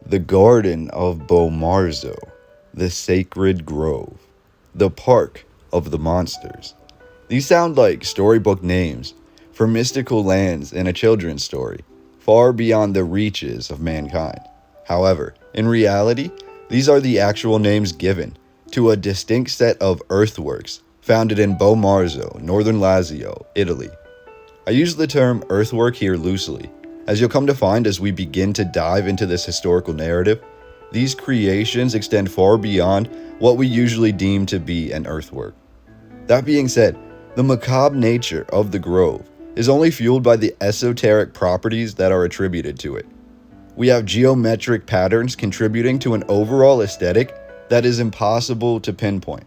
The Garden of Bomarzo, the Sacred Grove, the Park of the Monsters. These sound like storybook names for mystical lands in a children's story, far beyond the reaches of mankind. However, in reality, these are the actual names given to a distinct set of earthworks founded in Bomarzo, northern Lazio, Italy. I use the term earthwork here loosely, as you'll come to find as we begin to dive into this historical narrative. These creations extend far beyond what we usually deem to be an earthwork. That being said, the macabre nature of the grove is only fueled by the esoteric properties that are attributed to it. We have geometric patterns contributing to an overall aesthetic that is impossible to pinpoint.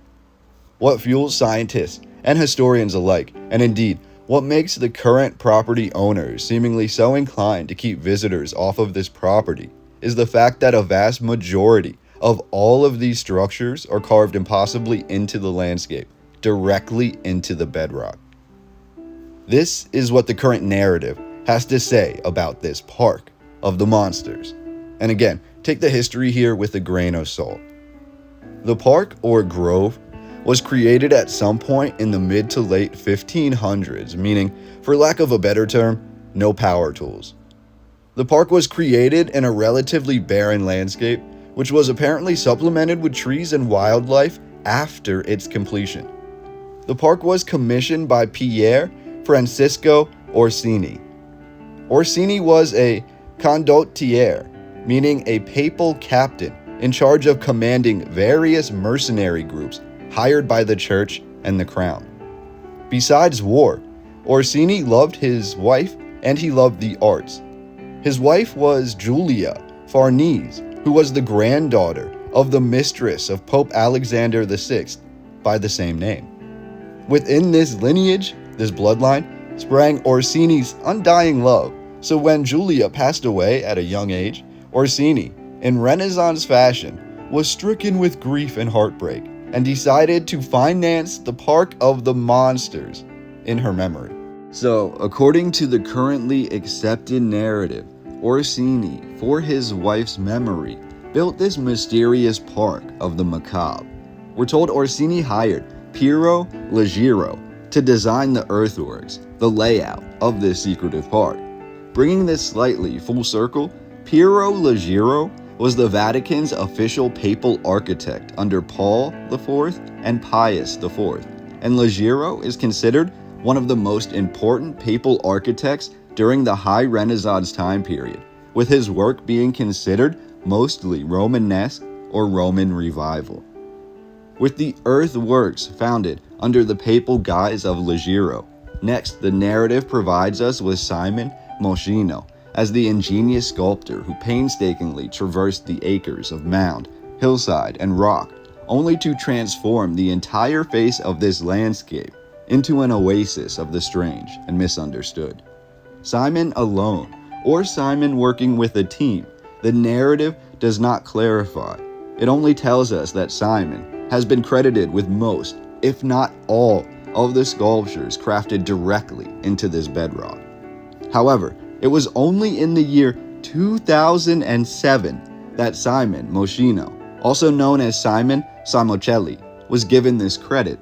What fuels scientists and historians alike, and indeed, what makes the current property owners seemingly so inclined to keep visitors off of this property, is the fact that a vast majority of all of these structures are carved impossibly into the landscape, directly into the bedrock. This is what the current narrative has to say about this park of the monsters. And again, take the history here with a grain of salt. The park, or grove, was created at some point in the mid to late 1500s, meaning, for lack of a better term, no power tools. The park was created in a relatively barren landscape, which was apparently supplemented with trees and wildlife after its completion. The park was commissioned by Pier Francisco Orsini. Orsini was a condottiere, meaning a papal captain in charge of commanding various mercenary groups hired by the church and the crown. Besides war, Orsini loved his wife and he loved the arts. His wife was Julia Farnese, who was the granddaughter of the mistress of Pope Alexander VI by the same name. Within this lineage, this bloodline, sprang Orsini's undying love, so when Julia passed away at a young age, Orsini, in Renaissance fashion, was stricken with grief and heartbreak, and decided to finance the Park of the Monsters in her memory. So, according to the currently accepted narrative, Orsini, for his wife's memory, built this mysterious park of the macabre. We're told Orsini hired Piero Legiro to design the earthworks, the layout of this secretive park. Bringing this slightly full circle, Piero Legiro was the Vatican's official papal architect under Paul IV and Pius IV, and Legiro is considered one of the most important papal architects during the High Renaissance time period, with his work being considered mostly Romanesque or Roman Revival. With the earthworks founded under the papal guise of Legiro, next the narrative provides us with Simon Moschino as the ingenious sculptor who painstakingly traversed the acres of mound, hillside, and rock, only to transform the entire face of this landscape into an oasis of the strange and misunderstood. Simon alone, or Simon working with a team, the narrative does not clarify. It only tells us that Simon has been credited with most, if not all, of the sculptures crafted directly into this bedrock. However, it was only in the year 2007 that Simon Moschino, also known as Simon Simocelli, was given this credit.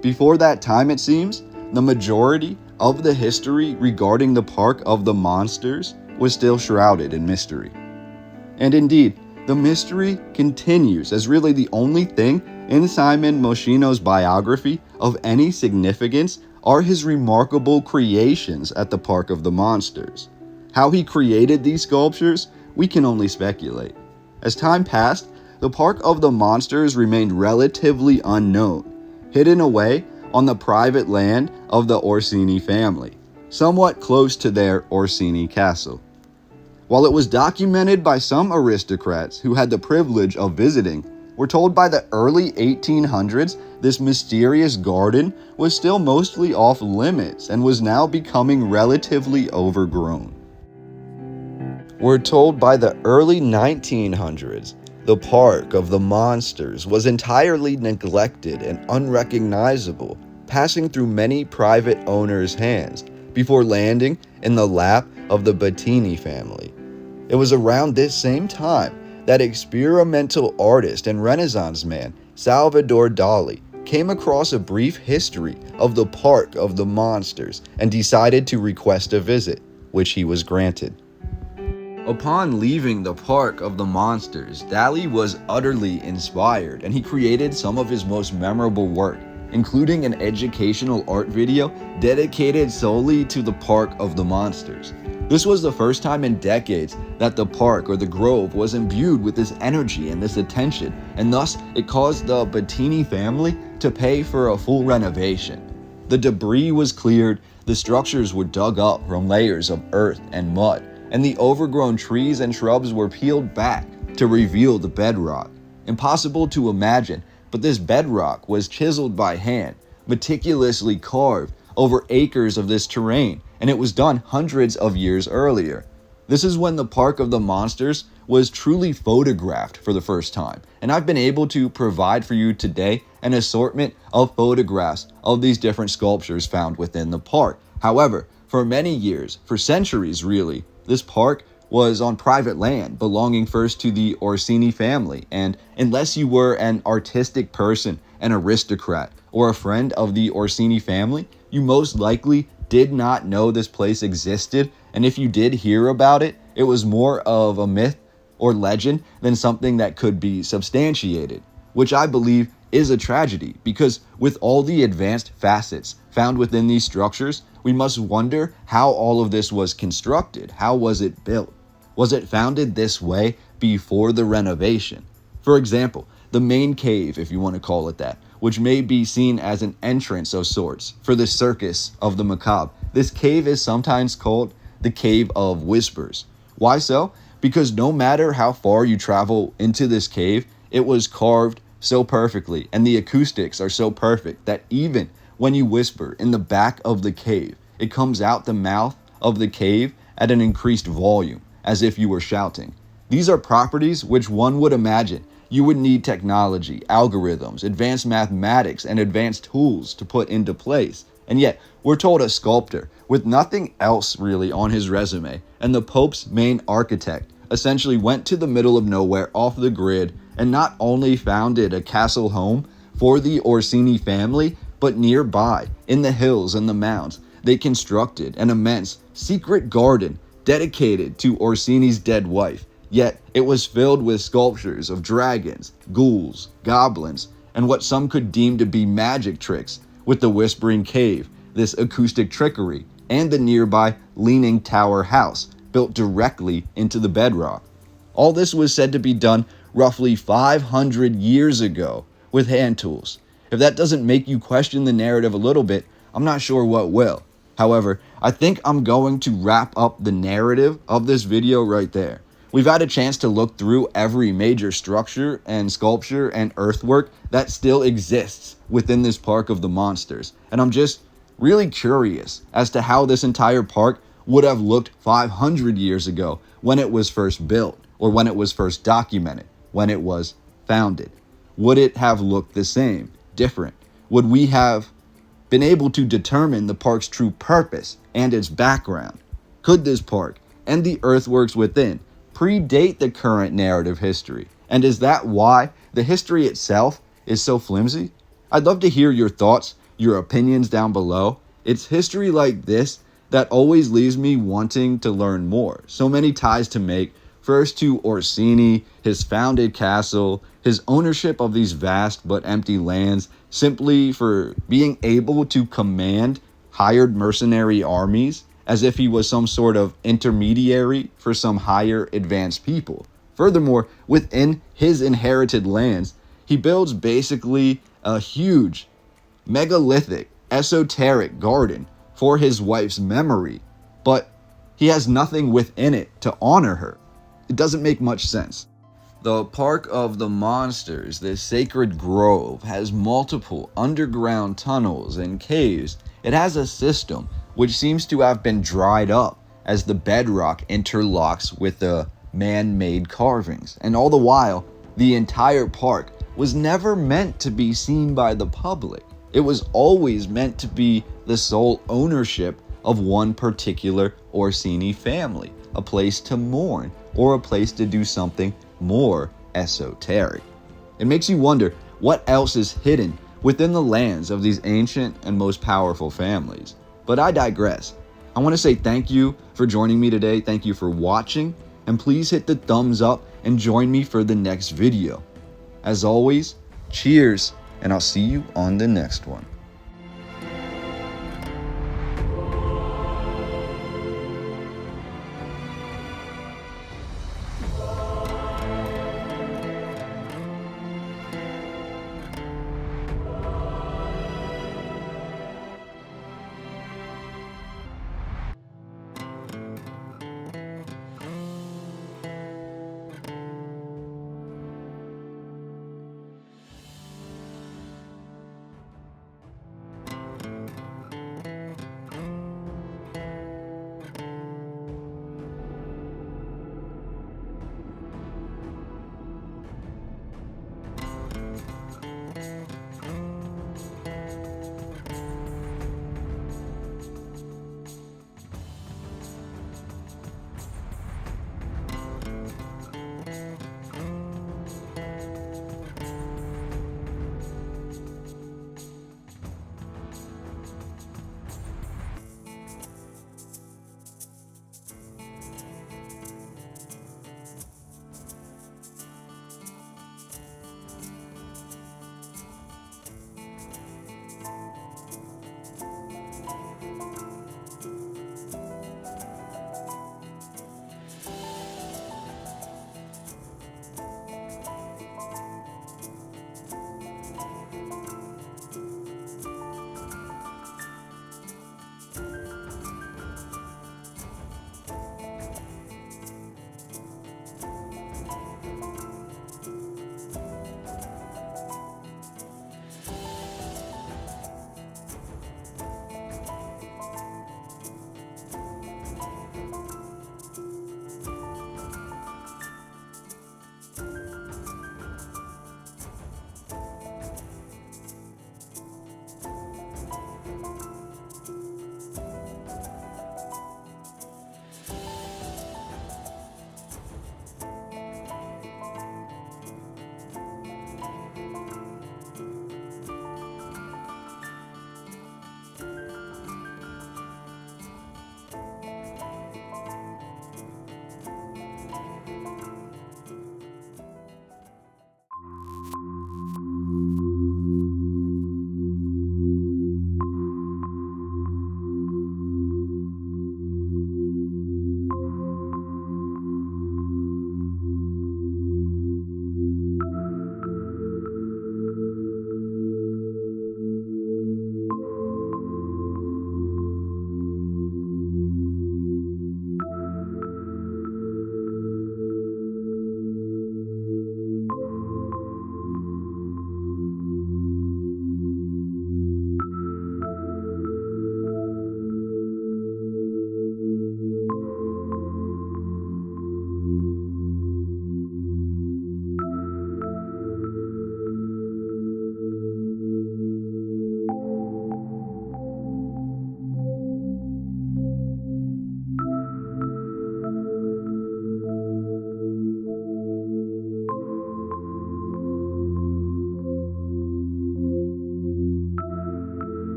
Before that time, it seems, the majority of the history regarding the Park of the Monsters was still shrouded in mystery. And indeed, the mystery continues as really the only thing in Simon Moschino's biography of any significance are his remarkable creations at the Park of the Monsters. How he created these sculptures, we can only speculate. As time passed, the Park of the Monsters remained relatively unknown, hidden away on the private land of the Orsini family, somewhat close to their Orsini castle. While it was documented by some aristocrats who had the privilege of visiting, we're told by the early 1800s this mysterious garden was still mostly off limits and was now becoming relatively overgrown. We're told by the early 1900s the Park of the Monsters was entirely neglected and unrecognizable, passing through many private owners' hands before landing in the lap of the Bettini family. It was around this same time that experimental artist and Renaissance man Salvador Dali came across a brief history of the Park of the Monsters and decided to request a visit, which he was granted. Upon leaving the Park of the Monsters, Dali was utterly inspired, and he created some of his most memorable work, including an educational art video dedicated solely to the Park of the Monsters. This was the first time in decades that the park or the grove was imbued with this energy and this attention, and thus it caused the Bettini family to pay for a full renovation. The debris was cleared, the structures were dug up from layers of earth and mud, and the overgrown trees and shrubs were peeled back to reveal the bedrock. Impossible to imagine, but this bedrock was chiseled by hand, meticulously carved over acres of this terrain, and it was done hundreds of years earlier. This is when the Park of the Monsters was truly photographed for the first time, and I've been able to provide for you today an assortment of photographs of these different sculptures found within the park. However, for many years, for centuries really, this park was on private land belonging first to the Orsini family, and unless you were an artistic person, an aristocrat, or a friend of the Orsini family, you most likely did not know this place existed, and if you did hear about it, it was more of a myth or legend than something that could be substantiated, which I believe is a tragedy, because with all the advanced facets found within these structures, we must wonder how all of this was constructed. How was it built? Was it founded this way before the renovation? For example, the main cave, if you want to call it that, which may be seen as an entrance of sorts for the circus of the macabre. This cave is sometimes called the Cave of Whispers. Why so? Because no matter how far you travel into this cave, it was carved so perfectly, and the acoustics are so perfect that even when you whisper in the back of the cave, it comes out the mouth of the cave at an increased volume, as if you were shouting. These are properties which one would imagine you would need technology, algorithms, advanced mathematics, and advanced tools to put into place. And yet, we're told a sculptor with nothing else really on his resume, and the Pope's main architect, essentially went to the middle of nowhere off the grid and not only founded a castle home for the Orsini family, but nearby, in the hills and the mounds, they constructed an immense secret garden dedicated to Orsini's dead wife. Yet it was filled with sculptures of dragons, ghouls, goblins, and what some could deem to be magic tricks, with the Whispering Cave, this acoustic trickery, and the nearby Leaning Tower house, built directly into the bedrock. All this was said to be done roughly 500 years ago with hand tools. If that doesn't make you question the narrative a little bit, I'm not sure what will. However, I think I'm going to wrap up the narrative of this video right there. We've had a chance to look through every major structure and sculpture and earthwork that still exists within this Park of the Monsters, and I'm just really curious as to how this entire park would have looked 500 years ago when it was first built, or when it was first documented, when it was founded. Would it have looked the same, different? Would we have been able to determine the park's true purpose and its background? Could this park and the earthworks within predate the current narrative history? And is that why the history itself is so flimsy? I'd love to hear your thoughts, your opinions down below. It's history like this that always leaves me wanting to learn more. So many ties to make, first to Orsini, his founded castle, his ownership of these vast but empty lands, simply for being able to command hired mercenary armies, as if he was some sort of intermediary for some higher advanced people. Furthermore, within his inherited lands, he builds basically a huge, megalithic, esoteric garden for his wife's memory, but he has nothing within it to honor her. It doesn't make much sense. The Park of the Monsters, this sacred grove, has multiple underground tunnels and caves. It has a system which seems to have been dried up as the bedrock interlocks with the man-made carvings. And all the while, the entire park was never meant to be seen by the public. It was always meant to be the sole ownership of one particular Orsini family, a place to mourn or a place to do something more esoteric. It makes you wonder what else is hidden within the lands of these ancient and most powerful families. But I digress. I want to say thank you for joining me today. Thank you for watching, and please hit the thumbs up and join me for the next video. As always, cheers, and I'll see you on the next one.